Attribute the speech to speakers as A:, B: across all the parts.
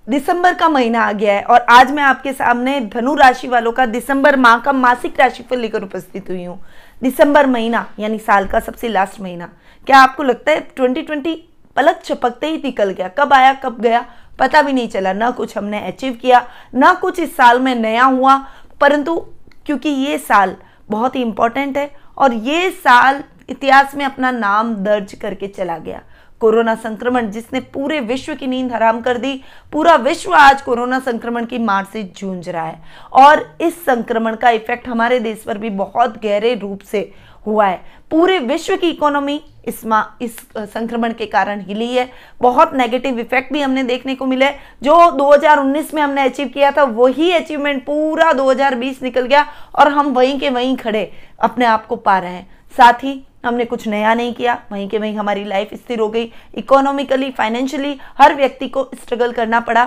A: दिसंबर का महीना आ गया है और आज मैं आपके सामने धनु राशि वालों का दिसंबर माह का मासिक राशिफल लेकर उपस्थित हुई हूँ। दिसंबर महीना यानी साल का सबसे लास्ट महीना। क्या आपको लगता है 2020 पलक झपकते ही निकल गया? कब आया कब गया पता भी नहीं चला। ना कुछ हमने अचीव किया, ना कुछ इस साल में नया हुआ, परंतु क्योंकि ये साल बहुत ही इंपॉर्टेंट है और ये साल इतिहास में अपना नाम दर्ज करके चला गया। कोरोना संक्रमण जिसने पूरे विश्व की नींद हराम कर दी, पूरा विश्व आज कोरोना संक्रमण की मार से जूझ रहा है और इस संक्रमण का इफेक्ट हमारे देश पर भी बहुत गहरे रूप से हुआ है। पूरे विश्व की इकोनॉमी इस संक्रमण के कारण हिली है। बहुत नेगेटिव इफेक्ट भी हमने देखने को मिले। जो 2019 में हमने अचीव किया था वही अचीवमेंट पूरा 2020 निकल गया और हम वहीं के वहीं खड़े अपने आप को पा रहे हैं। साथ ही हमने कुछ नया नहीं किया, वहीं के वहीं हमारी लाइफ स्थिर हो गई। इकोनॉमिकली, फाइनेंशियली हर व्यक्ति को स्ट्रगल करना पड़ा।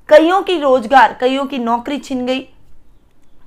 A: कईयों की रोजगार, कईयों की नौकरी छिन गई।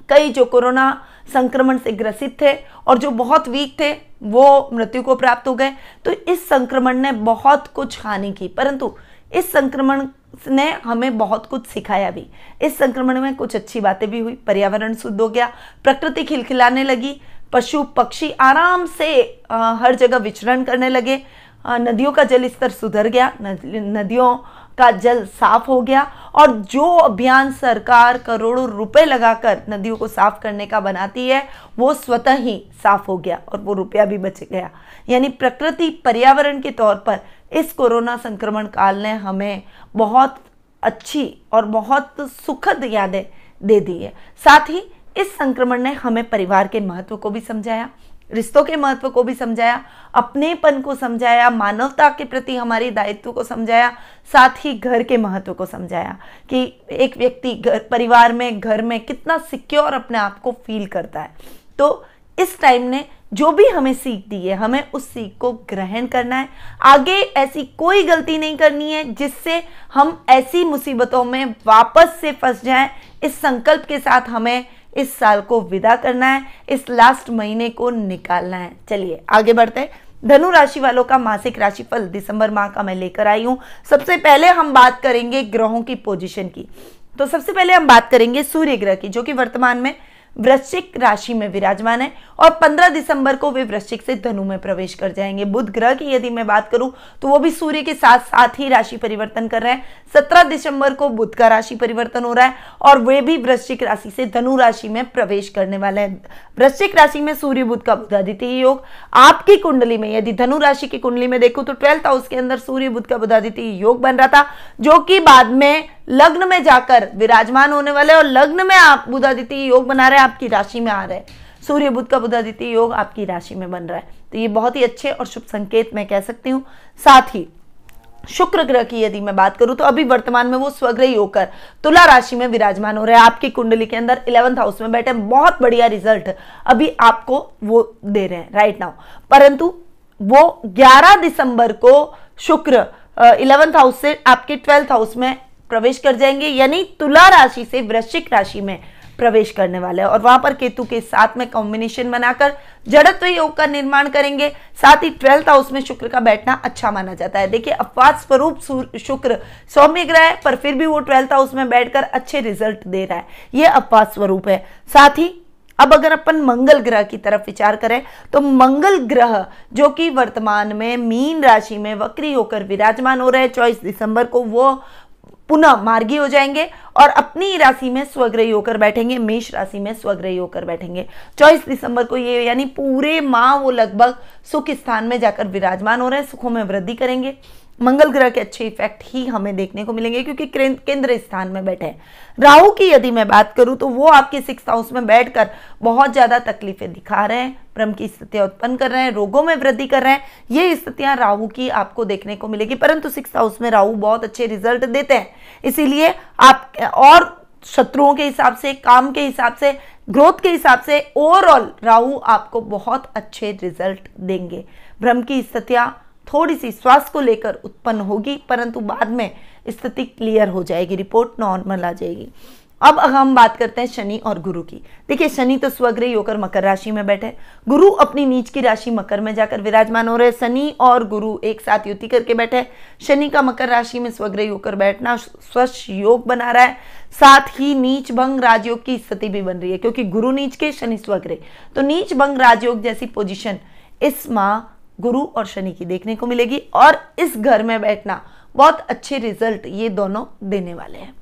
A: कई जो कोरोना संक्रमण से ग्रसित थे और जो बहुत वीक थे वो मृत्यु को प्राप्त हो गए। तो इस संक्रमण ने बहुत कुछ हानि की, परंतु इस संक्रमण ने हमें बहुत कुछ सिखाया भी। इस संक्रमण में कुछ अच्छी बातें भी हुई। पर्यावरण शुद्ध हो गया, प्रकृति खिलखिलाने लगी, पशु पक्षी आराम से हर जगह विचरण करने लगे, नदियों का जल स्तर सुधर गया, नदियों का जल साफ हो गया और जो अभियान सरकार करोड़ों रुपए लगाकर नदियों को साफ करने का बनाती है वो स्वतः ही साफ हो गया और वो रुपया भी बच गया। यानी प्रकृति पर्यावरण के तौर पर इस कोरोना संक्रमण काल ने हमें बहुत अच्छी और बहुत सुखद यादें दे दी है। साथ ही इस संक्रमण ने हमें परिवार के महत्व को भी समझाया, रिश्तों के महत्व को भी समझाया, अपनेपन को समझाया, मानवता के प्रति हमारे दायित्व को समझाया, साथ ही घर के महत्व को समझाया कि एक व्यक्ति परिवार में, घर में कितना सिक्योर अपने आप को फील करता है। तो इस टाइम ने जो भी हमें सीख दी है, हमें उस सीख को ग्रहण करना है। आगे ऐसी कोई गलती नहीं करनी है जिससे हम ऐसी मुसीबतों में वापस से फंस जाएं। इस संकल्प के साथ हमें इस साल को विदा करना है, इस लास्ट महीने को निकालना है। चलिए आगे बढ़ते हैं। धनु राशि वालों का मासिक राशिफल दिसंबर माह का मैं लेकर आई हूं। सबसे पहले हम बात करेंगे ग्रहों की पोजीशन की। तो सबसे पहले हम बात करेंगे सूर्य ग्रह की, जो कि वर्तमान में वृश्चिक राशि में विराजमान है और 15 दिसंबर को वे वृश्चिक से धनु में प्रवेश कर जाएंगे। बुध ग्रह की यदि मैं बात करूं तो वो भी सूर्य के साथ साथ ही राशि परिवर्तन कर रहे हैं। 17 दिसंबर को बुध का राशि परिवर्तन हो रहा है और वे भी वृश्चिक राशि से धनु राशि में प्रवेश करने वाले हैं। वृश्चिक राशि में सूर्य बुध का बुधादित्य योग। आपकी कुंडली में यदि धनु राशि की कुंडली में देखो तो 12th हाउस के अंदर सूर्य बुध का बुधादित्य योग बन रहा था, जो कि बाद में लग्न में जाकर विराजमान होने वाले और लग्न में आप बुधादित्य योग बना रहे हैं, आपकी राशि में आ रहे हैं। सूर्य बुध का बुधादित्य योग आपकी राशि में बन रहा है, तो ये बहुत ही अच्छे और शुभ संकेत मैं कह सकती हूँ। साथ ही शुक्र ग्रह की यदि मैं बात करूं तो अभी वर्तमान में वो स्वग्रही होकर तुला राशि में विराजमान हो रहे हैं। आपकी कुंडली के अंदर 11th हाउस में बैठे, बहुत बढ़िया रिजल्ट अभी आपको वो दे रहे हैं राइट नाउ। परंतु वो 11 दिसंबर को शुक्र 11th हाउस से आपके 12th हाउस में प्रवेश कर जाएंगे, यानी तुला राशि से वृश्चिक राशि में प्रवेश करने वाले हैं और वहां पर केतु के साथ में कॉम्बिनेशन बनाकर जड़त्व योग का निर्माण करेंगे। साथ ही 12th हाउस में शुक्र का बैठना अच्छा माना जाता है। देखिए अपवाद स्वरूप शुक्र सौम्य ग्रह है, पर फिर भी वो 12th हाउस में बैठकर अच्छे रिजल्ट दे रहा है, ये अपवाद स्वरूप है। साथ ही अब अगर अपन मंगल ग्रह की तरफ विचार करें तो मंगल ग्रह जो कि वर्तमान में मीन राशि में वक्री होकर विराजमान हो रहे हैं, 24 दिसंबर को वो पुनः मार्गी हो जाएंगे और अपनी राशि में स्वग्रही होकर बैठेंगे, मेष राशि में स्वग्रही होकर बैठेंगे 24 दिसंबर को। ये यानी पूरे माह वो लगभग सुख स्थान में जाकर विराजमान हो रहे हैं, सुखों में वृद्धि करेंगे। मंगल ग्रह के अच्छे इफेक्ट ही हमें देखने को मिलेंगे क्योंकि केंद्र स्थान में बैठे हैं। राहु की यदि मैं बात करूं तो वो आपके 6th हाउस में बैठकर बहुत ज्यादा तकलीफें दिखा रहे हैं, भ्रम की स्थितियां उत्पन्न कर रहे हैं, रोगों में वृद्धि कर रहे हैं। ये स्थितियां राहु की आपको देखने को मिलेगी, परंतु 6th हाउस में राहु बहुत अच्छे रिजल्ट देते हैं, इसीलिए आप और शत्रुओं के हिसाब से, काम के हिसाब से, ग्रोथ के हिसाब से ओवरऑल राहु आपको बहुत अच्छे रिजल्ट देंगे। भ्रम की स्थितियां थोड़ी सी स्वास्थ्य को लेकर उत्पन्न होगी, परंतु बाद में स्थिति क्लियर हो जाएगी, रिपोर्ट नॉर्मल आ जाएगी। अब हम बात करते हैं शनि और गुरु की। देखिए, शनि तो स्वग्रही होकर मकर राशि में बैठे, गुरु अपनी नीच की राशि मकर में जाकर विराजमान हो रहे। शनि और गुरु एक साथ युति करके बैठे। शनि का मकर राशि में स्वग्रही होकर बैठना स्वश योग बना रहा है, साथ ही नीच भंग राजयोग की स्थिति भी बन रही है, क्योंकि गुरु नीच के शनि स्वग्रही, तो नीच भंग राजयोग जैसी पोजीशन इस माह गुरु और शनि की देखने को मिलेगी। और इस घर में बैठना बहुत अच्छे रिजल्ट ये दोनों देने वाले हैं।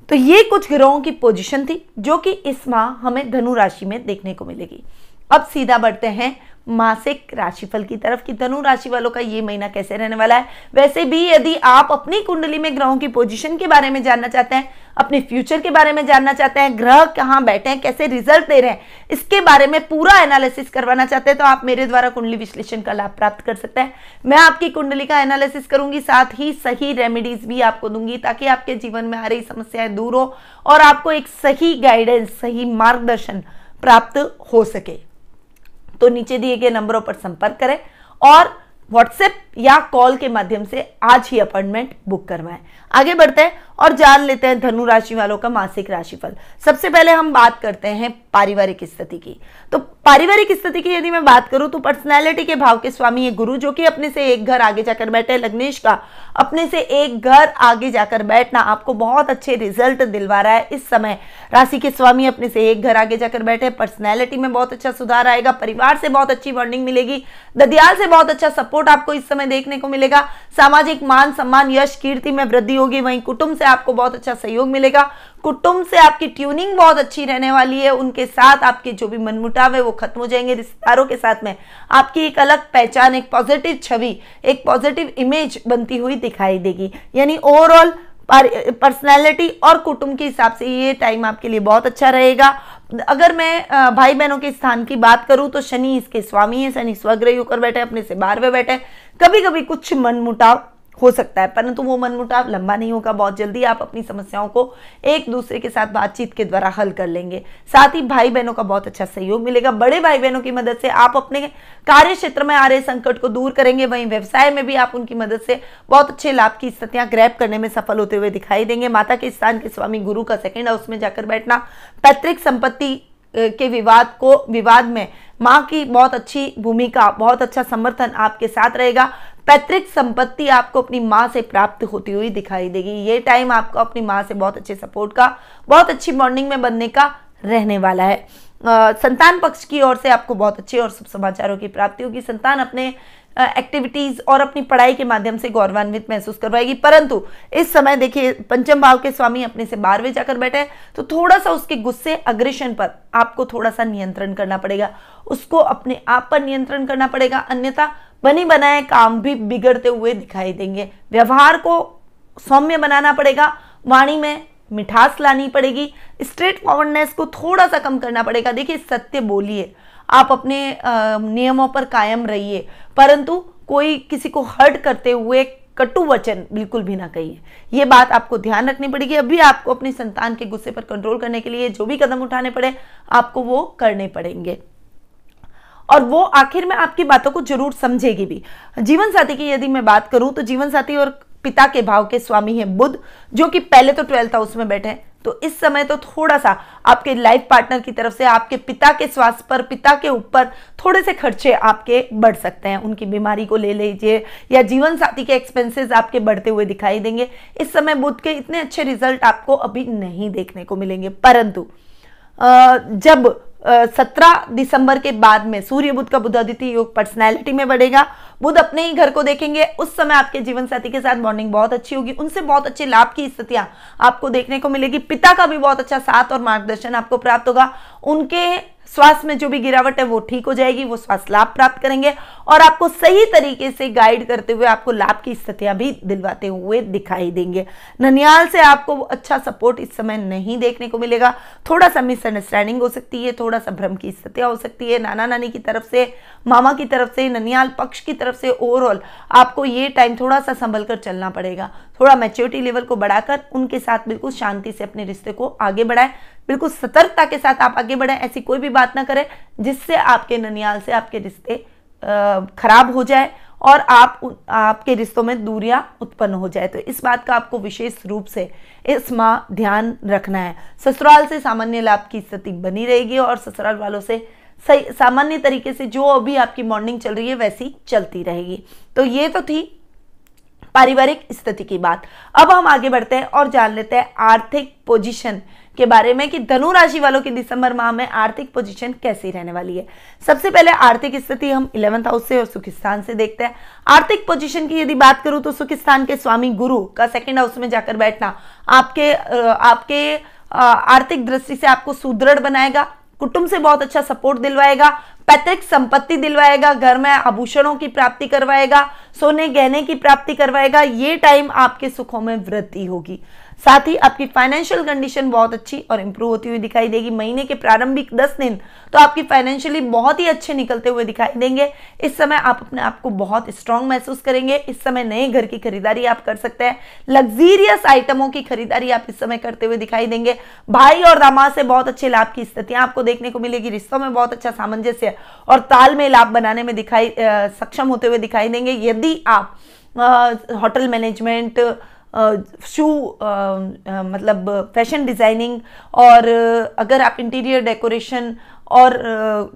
A: तो ये कुछ ग्रहों की पोजीशन थी जो कि इस माह हमें धनु राशि में देखने को मिलेगी। अब सीधा बढ़ते हैं मासिक राशिफल की तरफ कि धनु राशि वालों का ये महीना कैसे रहने वाला है। वैसे भी यदि आप अपनी कुंडली में ग्रहों की पोजीशन के बारे में जानना चाहते हैं, अपने फ्यूचर के बारे में जानना चाहते हैं, ग्रह कहाँ बैठे हैं, कैसे रिजल्ट दे रहे हैं, इसके बारे में पूरा एनालिसिस करवाना चाहते हैं, तो आप मेरे द्वारा कुंडली विश्लेषण का लाभ प्राप्त कर सकते हैं। मैं आपकी कुंडली का एनालिसिस करूंगी, साथ ही सही रेमेडीज भी आपको दूंगी ताकि आपके जीवन में आ रही समस्याएं दूर हो और आपको एक सही गाइडेंस, सही मार्गदर्शन प्राप्त हो सके। तो नीचे दिए गए नंबरों पर संपर्क करें और व्हाट्सएप या कॉल के माध्यम से आज ही अपॉइंटमेंट बुक करवाएं। आगे बढ़ते हैं और जान लेते हैं धनु राशि वालों का मासिक राशिफल। सबसे पहले हम बात करते हैं पारिवारिक स्थिति की। तो पारिवारिक स्थिति की यदि मैं बात करूं तो पर्सनैलिटी के भाव के स्वामी है गुरु, जो कि अपने से एक घर आगे जाकर बैठे। लग्नेश का अपने से एक घर आगे जाकर बैठना आपको बहुत अच्छे रिजल्ट दिलवा रहा है। इस समय राशि के स्वामी अपने से एक घर आगे जाकर बैठे, पर्सनैलिटी में बहुत अच्छा सुधार आएगा, परिवार से बहुत अच्छी बॉन्डिंग मिलेगी, ददियाल से बहुत अच्छा सपोर्ट आपको इस समय देखने को मिलेगा। सामाजिक मान सम्मान यश कीर्ति में वृद्धि होगी। वहीं कुटुंब से आपको बहुत अच्छा सहयोग मिलेगा। कुटुंब से आपकी ट्यूनिंग बहुत अच्छी रहने वाली है। उनके साथ आपके जो भी मनमुटाव है वो खत्म हो जाएंगे। रिश्तेदारों के साथ में आपकी एक अलग पहचान, एक पॉजिटिव छवि, एक पॉजिटिव इमेज बनती हुई दिखाई देगी। यानी ओवरऑल पर्सनैलिटी और कुटुंब के हिसाब से ये टाइम आपके लिए बहुत अच्छा रहेगा। अगर मैं भाई बहनों के स्थान की बात करूं तो शनि इसके स्वामी है। शनि स्वग्रही होकर बैठे, अपने से 12वें बैठे। कभी कभी कुछ मनमुटाव हो सकता है, परंतु वो मनमुटाव लंबा नहीं होगा। बहुत जल्दी आप अपनी समस्याओं को एक दूसरे के साथ बातचीत के द्वारा हल कर लेंगे। साथ ही भाई बहनों का बहुत अच्छा सहयोग मिलेगा। बड़े भाई बहनों की मदद से आप अपने कार्य क्षेत्र में आ रहे संकट को दूर करेंगे। वहीं व्यवसाय में भी आप उनकी मदद से बहुत अच्छे लाभ की स्थितियां ग्रैब करने में सफल होते हुए दिखाई देंगे। माता के स्थान के स्वामी गुरु का सेकंड हाउस में जाकर बैठना पैतृक संपत्ति के विवाद में माँ की बहुत अच्छी भूमिका, बहुत अच्छा समर्थन आपके साथ रहेगा। पैतृक संपत्ति आपको अपनी माँ से प्राप्त होती हुई दिखाई देगी। ये टाइम आपको अपनी माँ से बहुत अच्छे सपोर्ट का, बहुत अच्छी बॉन्डिंग में बनने का रहने वाला है। संतान पक्ष की ओर से आपको बहुत अच्छे और शुभ समाचारों की प्राप्ति होगी। संतान अपने एक्टिविटीज और अपनी पढ़ाई के माध्यम से गौरवान्वित महसूस करवाएगी। परंतु इस समय देखिए पंचम भाव के स्वामी अपने से 12वें जाकर बैठे हैं, तो थोड़ा सा उसके गुस्से, अग्रेशन पर आपको थोड़ा सा नियंत्रण करना पड़ेगा। उसको अपने आप पर नियंत्रण करना पड़ेगा, अन्यथा बनी बनाए काम भी बिगड़ते हुए दिखाई देंगे। व्यवहार को सौम्य बनाना पड़ेगा, वाणी में मिठास लानी पड़ेगी, स्ट्रेट फॉरवर्डनेस को थोड़ा सा कम करना पड़ेगा। देखिए, सत्य बोलिए, आप अपने नियमों पर कायम रहिए, परंतु कोई किसी को हर्ट करते हुए कटु वचन बिल्कुल भी ना कहिए। ये बात आपको ध्यान रखनी पड़ेगी। अभी आपको अपनी संतान के गुस्से पर कंट्रोल करने के लिए जो भी कदम उठाने पड़े आपको वो करने पड़ेंगे और वो आखिर में आपकी बातों को जरूर समझेगी भी। जीवन साथी की यदि मैं बात करूं तो जीवन साथी और पिता के भाव के स्वामी है बुध, जो कि पहले तो 12th हाउस में बैठे हैं। तो इस समय तो थोड़ा सा आपके लाइफ पार्टनर की तरफ से आपके पिता के स्वास्थ्य पर, पिता के ऊपर थोड़े से खर्चे आपके बढ़ सकते हैं। उनकी बीमारी को ले लीजिए या जीवन साथी के एक्सपेंसेस आपके बढ़ते हुए दिखाई देंगे। इस समय बुध के इतने अच्छे रिजल्ट आपको अभी नहीं देखने को मिलेंगे, परंतु जब 17 दिसंबर के बाद में सूर्य बुध का बुधादित्य योग पर्सनैलिटी में बढ़ेगा, बुध अपने ही घर को देखेंगे, उस समय आपके जीवन साथी के साथ बॉन्डिंग बहुत अच्छी होगी। उनसे बहुत अच्छे लाभ की स्थितियां आपको देखने को मिलेगी। पिता का भी बहुत अच्छा साथ और मार्गदर्शन आपको प्राप्त होगा। उनके स्वास्थ्य में जो भी गिरावट है वो ठीक हो जाएगी, वो स्वास्थ्य लाभ प्राप्त करेंगे और आपको सही तरीके से गाइड करते हुए आपको लाभ की स्थितियां भी दिलवाते हुए दिखाई देंगे। ननियाल से आपको अच्छा सपोर्ट इस समय नहीं देखने को मिलेगा। थोड़ा सा मिसअंडरस्टैंडिंग हो सकती है, थोड़ा सा भ्रम की स्थितियां हो सकती है। नाना नानी की तरफ से, मामा की तरफ से, ननियाल पक्ष की तरफ से ओवरऑल आपको ये टाइम थोड़ा सा संभल कर चलना पड़ेगा। थोड़ा मैच्योरिटी लेवल को बढ़ाकर उनके साथ बिल्कुल शांति से अपने रिश्ते को आगे बढ़ाएं। बिल्कुल सतर्कता के साथ आप आगे बढ़ें। ऐसी कोई भी बात ना करें जिससे आपके ननियाल से आपके रिश्ते खराब हो जाए और आपके रिश्तों में दूरियां उत्पन्न हो जाए। तो इस बात का आपको विशेष रूप से इस माह ध्यान रखना है। ससुराल से सामान्य लाभ की स्थिति बनी रहेगी और ससुराल वालों से सही सामान्य तरीके से जो अभी आपकी मॉर्निंग चल रही है वैसी चलती रहेगी। तो ये तो थी पारिवारिक स्थिति की बात। अब हम आगे बढ़ते हैं और जान लेते हैं आर्थिक पोजीशन के बारे में कि धनु राशि वालों की दिसंबर माह में आर्थिक पोजीशन कैसी रहने वाली है। सबसे पहले आर्थिक स्थिति हम 11th हाउस से और सुख स्थान से देखते हैं। आर्थिक पोजीशन की यदि बात करूं तो सुख स्थान के स्वामी गुरु का 2nd हाउस में जाकर बैठना आपके आर्थिक दृष्टि से आपको सुदृढ़ बनाएगा, कुटुंब से बहुत अच्छा सपोर्ट दिलवाएगा, पैतृक संपत्ति दिलवाएगा, घर में आभूषणों की प्राप्ति करवाएगा, सोने गहने की प्राप्ति करवाएगा। ये टाइम आपके सुखों में वृद्धि होगी। साथ ही आपकी फाइनेंशियल कंडीशन बहुत अच्छी और इंप्रूव होती हुई दिखाई देगी। महीने के प्रारंभिक 10 दिन तो आपकी फाइनेंशियली बहुत ही अच्छे निकलते हुए दिखाई देंगे। इस समय आप अपने आप को बहुत स्ट्रांग महसूस करेंगे। इस समय नए घर की खरीदारी आप कर सकते हैं। लग्जीरियस आइटमों की खरीदारी आप इस समय करते हुए दिखाई देंगे। भाई और दामाद से बहुत अच्छे लाभ की स्थितियां आपको देखने को मिलेगी। रिश्तों में बहुत अच्छा सामंजस्य और तालमेल आप बनाने में सक्षम होते हुए दिखाई देंगे। यदि आप होटल मैनेजमेंट, शू मतलब फैशन डिजाइनिंग और अगर आप इंटीरियर डेकोरेशन और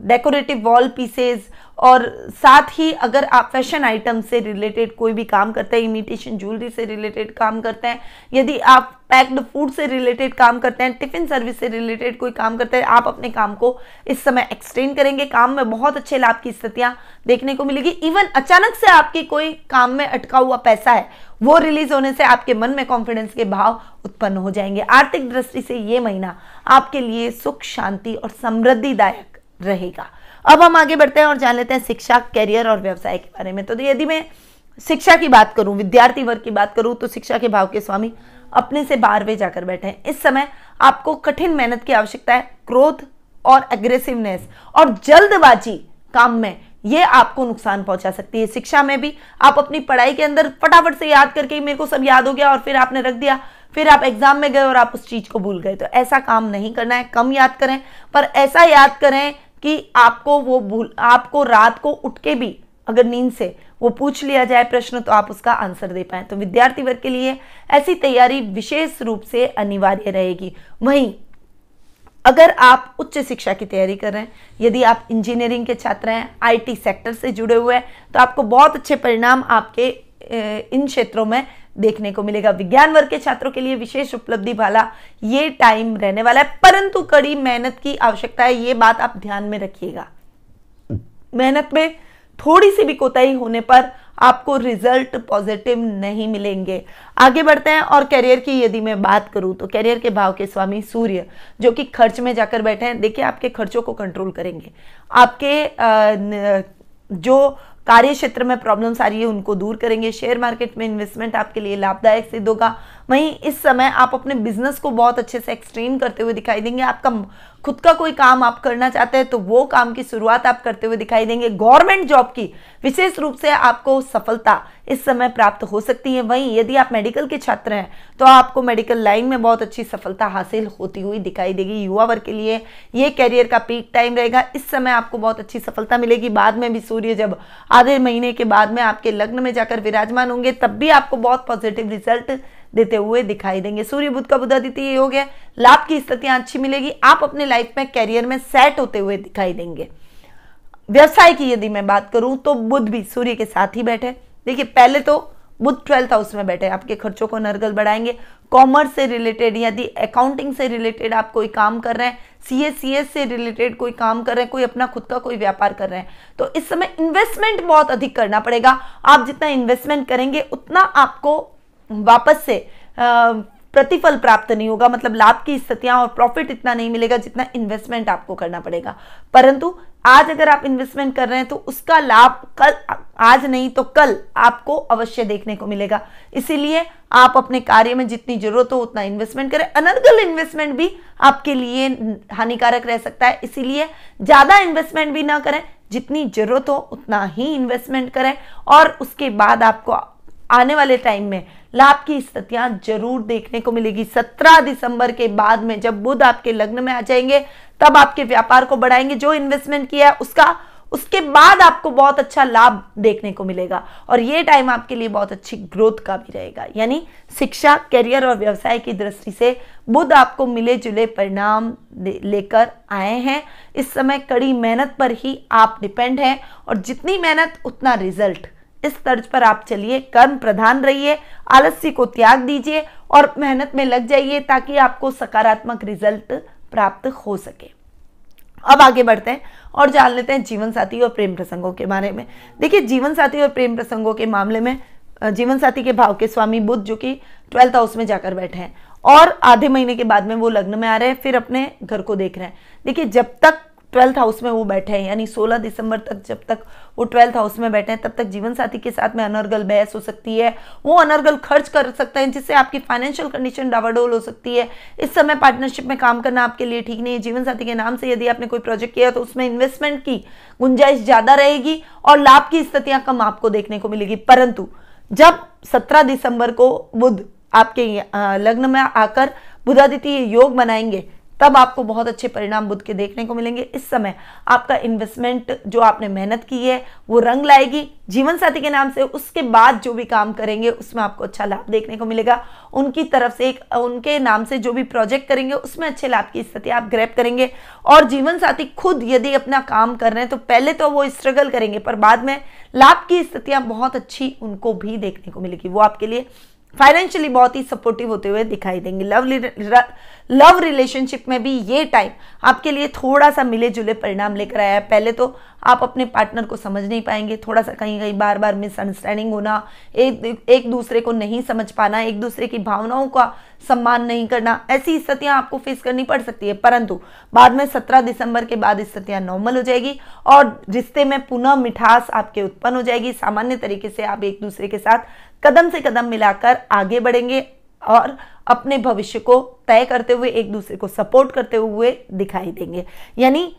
A: डेकोरेटिव वॉल पीसेस और साथ ही अगर आप फैशन आइटम से रिलेटेड कोई भी काम करते हैं, इमिटेशन ज्वेलरी से रिलेटेड काम करते हैं, यदि आप पैक्ड फूड से रिलेटेड काम करते हैं, टिफिन सर्विस से रिलेटेड कोई काम करते हैं, आप अपने काम को इस समय एक्सटेंड करेंगे। काम में बहुत अच्छे लाभ की स्थितियां देखने को मिलेगी। इवन अचानक से आपकी कोई काम में अटका हुआ पैसा है वो रिलीज होने से आपके मन में कॉन्फिडेंस के भाव उत्पन्न हो जाएंगे। आर्थिक दृष्टि से ये महीना आपके लिए सुख, शांति और समृद्धिदायक रहेगा। अब हम आगे बढ़ते हैं और जान लेते हैं शिक्षा, कैरियर और व्यवसाय के बारे में। तो यदि मैं शिक्षा की बात करूं, विद्यार्थी वर्ग की बात करूं, तो शिक्षा के भाव के स्वामी अपने से 12वें जाकर बैठे हैं। इस समय आपको कठिन मेहनत की आवश्यकता है। क्रोध और एग्रेसिवनेस और जल्दबाजी काम में ये आपको नुकसान पहुंचा सकती है। शिक्षा में भी आप अपनी पढ़ाई के अंदर फटाफट से याद करके मेरे को सब याद हो गया और फिर आपने रख दिया, फिर आप एग्जाम में गए और आप उस चीज को भूल गए। तो ऐसा काम नहीं करना है। कम याद करें पर ऐसा याद करें कि आपको रात को उठ के भी अगर नींद से वो पूछ लिया जाए प्रश्न तो आप उसका आंसर दे पाए। तो विद्यार्थी वर्ग के लिए ऐसी तैयारी विशेष रूप से अनिवार्य रहेगी। वहीं अगर आप उच्च शिक्षा की तैयारी कर रहे हैं, यदि आप इंजीनियरिंग के छात्र हैं, आईटी सेक्टर से जुड़े हुए हैं, तो आपको बहुत अच्छे परिणाम आपके इन क्षेत्रों में देखने को मिलेगा। विज्ञान वर्ग के छात्रों के लिए विशेष उपलब्धि वाला ये टाइम रहने वाला है, परंतु कड़ी मेहनत की आवश्यकता है। ये बात आप ध्यान में रखिएगा। मेहनत में थोड़ी सी भी कोताही होने पर आपको रिजल्ट पॉजिटिव नहीं मिलेंगे। आगे बढ़ते हैं और करियर की यदि मैं बात करूं तो करियर के भाव के स्वामी सूर्य जो कि खर्च में जाकर बैठे हैं, देखिए आपके खर्चों को कंट्रोल करेंगे। आपके जो कार्य क्षेत्र में प्रॉब्लम्स आ रही है उनको दूर करेंगे। शेयर मार्केट में इन्वेस्टमेंट आपके लिए लाभदायक सिद्ध होगा। वहीं इस समय आप अपने बिजनेस को बहुत अच्छे से एक्सटेंड करते हुए दिखाई देंगे। आपका खुद का कोई काम आप करना चाहते हैं तो वो काम की शुरुआत आप करते हुए दिखाई देंगे। गवर्नमेंट जॉब की विशेष रूप से आपको सफलता इस समय प्राप्त हो सकती है। वहीं यदि आप मेडिकल के छात्र हैं तो आपको मेडिकल लाइन में बहुत अच्छी सफलता हासिल होती हुई दिखाई देगी। युवा वर्ग के लिए ये कैरियर का पीक टाइम रहेगा। इस समय आपको बहुत अच्छी सफलता मिलेगी। बाद में भी सूर्य जब आधे महीने के बाद में आपके लग्न में जाकर विराजमान होंगे तब भी आपको बहुत पॉजिटिव रिजल्ट देते हुए दिखाई देंगे। सूर्य बुध का बुधादित्य योग है। लाभ की स्थितियां अच्छी मिलेगी। आप अपने लाइफ में कैरियर में सेट होते हुए दिखाई देंगे। व्यवसाय की यदि मैं बात करूं तो बुध भी सूर्य के साथ ही बैठे। देखिए पहले तो बुध 12th हाउस में बैठे, आपके खर्चों को नरगल बढ़ाएंगे। कॉमर्स से रिलेटेड यदि अकाउंटिंग से रिलेटेड आप कोई काम कर रहे हैं, CS से रिलेटेड कोई काम कर रहे हैं, कोई अपना खुद का कोई व्यापार कर रहे हैं, तो इस समय इन्वेस्टमेंट बहुत अधिक करना पड़ेगा। आप जितना इन्वेस्टमेंट करेंगे उतना आपको वापस से प्रतिफल प्राप्त नहीं होगा, मतलब लाभ की स्थितियां और प्रॉफिट इतना नहीं मिलेगा जितना इन्वेस्टमेंट आपको करना पड़ेगा। परंतु आज अगर आप इन्वेस्टमेंट कर रहे हैं तो उसका लाभ कल, आज नहीं तो कल आपको अवश्य देखने को मिलेगा। इसीलिए आप अपने कार्य में जितनी जरूरत हो उतना इन्वेस्टमेंट करें। अनर्गल इन्वेस्टमेंट भी आपके लिए हानिकारक रह सकता है, इसीलिए ज्यादा इन्वेस्टमेंट भी ना करें। जितनी जरूरत हो उतना ही इन्वेस्टमेंट करें और उसके बाद आपको आने वाले टाइम में लाभ की स्थितियां जरूर देखने को मिलेगी। 17 दिसंबर के बाद में जब बुध आपके लग्न में आ जाएंगे तब आपके व्यापार को बढ़ाएंगे। जो इन्वेस्टमेंट किया है उसका उसके बाद आपको बहुत अच्छा लाभ देखने को मिलेगा और ये टाइम आपके लिए बहुत अच्छी ग्रोथ का भी रहेगा। यानी शिक्षा, करियर और व्यवसाय की दृष्टि से बुध आपको मिले जुले परिणाम लेकर आए हैं। इस समय कड़ी मेहनत पर ही आप डिपेंड हैं और जितनी मेहनत उतना रिजल्ट। इस तर्ज पर आप चलिए, कर्म प्रधान रहिए, आलस्य को त्याग दीजिए और मेहनत में लग जाइए ताकि आपको सकारात्मक रिजल्ट प्राप्त हो सके। अब आगे बढ़ते हैं और जान लेते हैं जीवन साथी और प्रेम प्रसंगों के बारे में। देखिए, जीवन साथी और प्रेम प्रसंगों के मामले में जीवन साथी के भाव के स्वामी बुध जो कि 12th हाउस में जाकर बैठे हैं और आधे महीने के बाद में वो लग्न में आ रहे हैं, फिर अपने घर को देख रहे हैं। देखिए, जब तक 12th हाउस में वो बैठे हैं, यानी 16 दिसंबर तक जब तक वो 12th हाउस में बैठे हैं, तब तक जीवन साथी के साथ में अनर्गल बहस हो सकती है, वो अनर्गल खर्च कर सकते हैं जिससे आपकी फाइनेंशियल कंडीशन डावाडोल हो सकती है। इस समय पार्टनरशिप में काम करना आपके लिए ठीक नहीं है। जीवन साथी के नाम से यदि आपने कोई प्रोजेक्ट किया तो उसमें इन्वेस्टमेंट की गुंजाइश ज्यादा रहेगी और लाभ की स्थितियां कम आपको देखने को मिलेगी। परंतु जब 17 दिसंबर को बुध आपके लग्न में आकर बुधादित्य योग बनाएंगे, तब आपको बहुत अच्छे परिणाम बुध के देखने को मिलेंगे। इस समय आपका इन्वेस्टमेंट जो आपने मेहनत की है वो रंग लाएगी। जीवन साथी के नाम से उसके बाद जो भी काम करेंगे उसमें आपको अच्छा लाभ देखने को मिलेगा। उनकी तरफ से उनके नाम से जो भी प्रोजेक्ट करेंगे उसमें अच्छे लाभ की स्थिति आप ग्रैब करेंगे। और जीवन साथी खुद यदि अपना काम कर रहे हैं तो पहले तो वो स्ट्रगल करेंगे, पर बाद में लाभ की स्थितियां बहुत अच्छी उनको भी देखने को मिलेगी। वो आपके लिए फाइनेंशियली बहुत ही सपोर्टिव होते हुए दिखाई देंगे। लव रिलेशनशिप में भी ये टाइम आपके लिए थोड़ा सा मिले जुले परिणाम लेकर आया है। पहले तो आप अपने पार्टनर को समझ नहीं पाएंगे, थोड़ा सा कहीं कहीं बार बार मिसअंडरस्टैंडिंग होना, एक दूसरे को नहीं समझ पाना, एक दूसरे की भावनाओं का सम्मान नहीं करना, ऐसी स्थितियां आपको फेस करनी पड़ सकती है। परंतु बाद में 17 दिसंबर के बाद स्थितियां नॉर्मल हो जाएगी और रिश्ते में पुनः मिठास आपके उत्पन्न हो जाएगी। सामान्य तरीके से आप एक दूसरे के साथ कदम से कदम मिलाकर आगे बढ़ेंगे और अपने भविष्य को तय करते हुए एक दूसरे को सपोर्ट करते हुए दिखाई देंगे। यानी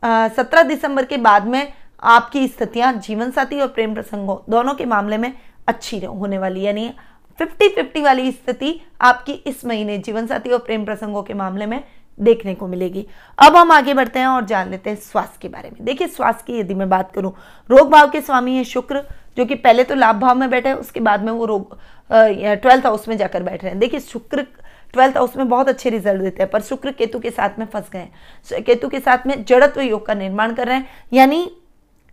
A: 17 दिसंबर के बाद में आपकी स्थितियां जीवन साथी और प्रेम प्रसंगों दोनों के मामले में अच्छी होने वाली, यानी 50-50 वाली स्थिति आपकी इस महीने जीवन साथी और प्रेम प्रसंगों के मामले में देखने को मिलेगी। अब हम आगे बढ़ते हैं और जान लेते हैं स्वास्थ्य के बारे में। देखिए, स्वास्थ्य की यदि मैं बात करूं, रोग भाव के स्वामी है शुक्र जो कि पहले तो लाभ भाव में बैठे हैं, उसके बाद में वो रोग 12th हाउस में जाकर बैठ रहे हैं। देखिए, शुक्र 12th हाउस में बहुत अच्छे रिजल्ट देते हैं, पर शुक्र केतु के साथ में फंस गए हैं। केतु के साथ में जड़त्व योग का निर्माण कर रहे हैं, यानी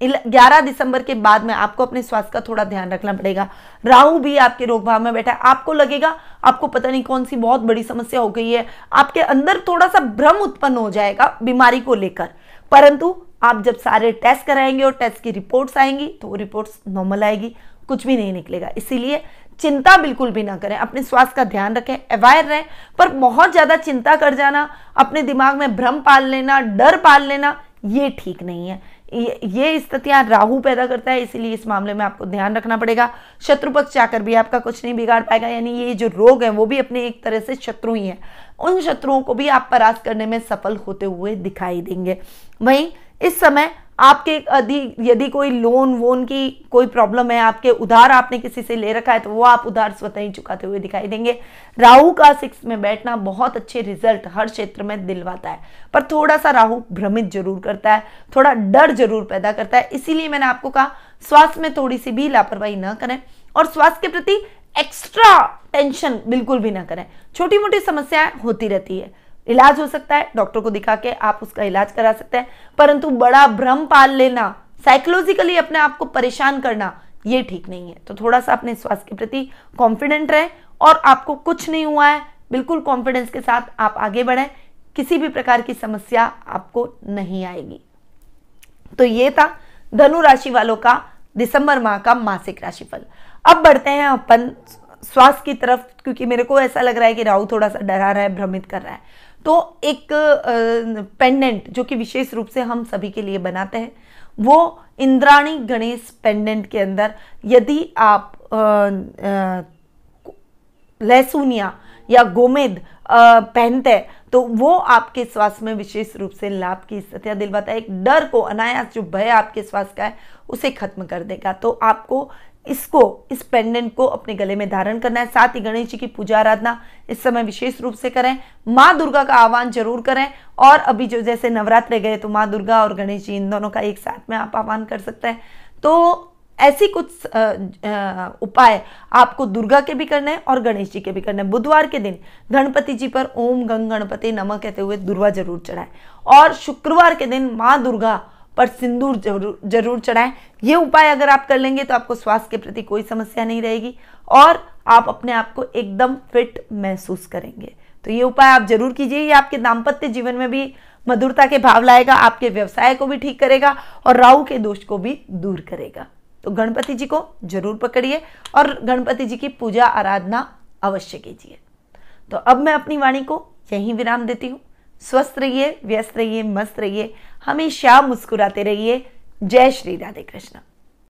A: 11 दिसंबर के बाद में आपको अपने स्वास्थ्य का थोड़ा ध्यान रखना पड़ेगा। राहु भी आपके रोग भाव में बैठा है, आपको लगेगा आपको पता नहीं कौन सी बहुत बड़ी समस्या हो गई है, आपके अंदर थोड़ा सा भ्रम उत्पन्न हो जाएगा बीमारी को लेकर। परंतु आप जब सारे टेस्ट कराएंगे और टेस्ट की रिपोर्ट्स आएंगी तो वो रिपोर्ट्स नॉर्मल आएगी, कुछ भी नहीं निकलेगा। इसीलिए चिंता बिल्कुल भी ना करें, अपने स्वास्थ्य का ध्यान रखें, अवेयर रहें। पर बहुत ज्यादा चिंता कर जाना, अपने दिमाग में भ्रम पाल लेना, डर पाल लेना, ये ठीक नहीं है। ये स्थितियां राहु पैदा करता है, इसीलिए इस मामले में आपको ध्यान रखना पड़ेगा। शत्रु पक्ष जाकर भी आपका कुछ नहीं बिगाड़ पाएगा, यानी ये जो रोग है वो भी अपने एक तरह से शत्रु ही है। उन शत्रुओं को भी आप परास्त करने में सफल होते हुए दिखाई देंगे। वहीं इस समय आपके यदि कोई लोन वोन की कोई प्रॉब्लम है, आपके उधार आपने किसी से ले रखा है, तो वो आप उधार स्वतः ही चुकाते हुए दिखाई देंगे। राहु का 6 में बैठना बहुत अच्छे रिजल्ट हर क्षेत्र में दिलवाता है, पर थोड़ा सा राहु भ्रमित जरूर करता है, थोड़ा डर जरूर पैदा करता है। इसीलिए मैंने आपको कहा स्वास्थ्य में थोड़ी सी भी लापरवाही न करें और स्वास्थ्य के प्रति एक्स्ट्रा टेंशन बिल्कुल भी ना करें। छोटी मोटी समस्याएं होती रहती है, इलाज हो सकता है, डॉक्टर को दिखा के आप उसका इलाज करा सकते हैं, परंतु बड़ा भ्रम पाल लेना, साइकोलॉजिकली अपने आप को परेशान करना, ये ठीक नहीं है। तो थोड़ा सा अपने स्वास्थ्य के प्रति कॉन्फिडेंट रहें और आपको कुछ नहीं हुआ है, बिल्कुल कॉन्फिडेंस के साथ आप आगे बढ़ें, किसी भी प्रकार की समस्या आपको नहीं आएगी। तो ये था धनु राशि वालों का दिसंबर माह का मासिक राशिफल। अब बढ़ते हैं अपन स्वास्थ्य की तरफ, क्योंकि मेरे को ऐसा लग रहा है कि राहु थोड़ा सा डरा रहा है, भ्रमित कर रहा है। तो एक पेंडेंट जो कि विशेष रूप से हम सभी के लिए बनाते हैं, वो इंद्राणी गणेश पेंडेंट के अंदर यदि आप लहसुनिया या गोमेद पहनते हैं तो वो आपके स्वास्थ्य में विशेष रूप से लाभ की स्थितियां दिलवाता है। एक डर को, अनायास जो भय आपके स्वास्थ्य का है उसे खत्म कर देगा। तो आपको इस पेंडेंट को अपने गले में धारण करना है। साथ ही गणेश जी की पूजा आराधना इस समय विशेष रूप से करें। माँ दुर्गा का आह्वान जरूर करें। और अभी जो जैसे नवरात्रे गए तो माँ दुर्गा और गणेश जी इन दोनों का एक साथ में आप आह्वान कर सकते हैं। तो ऐसी कुछ उपाय आपको दुर्गा के भी करने हैं और गणेश जी के भी करने हैं। बुधवार के दिन गणपति जी पर ओम गंग गणपति नमः कहते हुए दुर्वा जरूर चढ़ाएं। और शुक्रवार के दिन माँ दुर्गा पर सिंदूर जरूर चढ़ाएं। ये उपाय अगर आप कर लेंगे तो आपको स्वास्थ्य के प्रति कोई समस्या नहीं रहेगी और आप अपने आप को एकदम फिट महसूस करेंगे। तो ये उपाय आप जरूर कीजिए। ये आपके दाम्पत्य जीवन में भी मधुरता के भाव लाएगा, आपके व्यवसाय को भी ठीक करेगा और राहु के दोष को भी दूर करेगा। तो गणपति जी को जरूर पकड़िए और गणपति जी की पूजा आराधना अवश्य कीजिए। तो अब मैं अपनी वाणी को यहीं विराम देती हूँ। स्वस्थ रहिए, व्यस्त रहिए, मस्त रहिए, हमेशा मुस्कुराते रहिए। जय श्री राधे कृष्ण।